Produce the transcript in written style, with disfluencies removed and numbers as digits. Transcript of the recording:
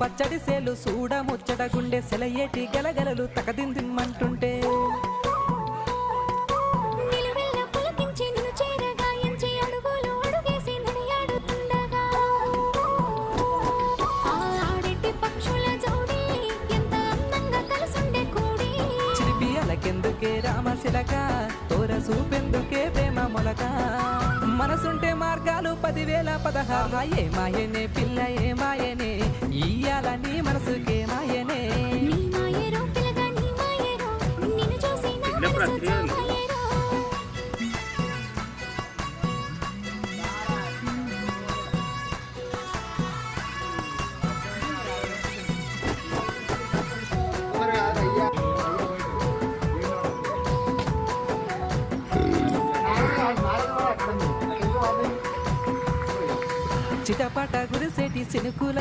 పచ్చడి సేలు సూడ ముచ్చట గుండె సెలయేటి గలగలలు తకదిందిమ్మంటుంటే చిలిపియలకెందుకే రామశిలక తోర సూపెందుకే ప్రేమ మొలక మనసుంటే మార్గాలు 10,016 ఏ మాయనే పిల్ల ఏ మాయనే ఇయ్యాల నీ మనసుకే మాయనే చిటపట గురిసేటి సినుకుల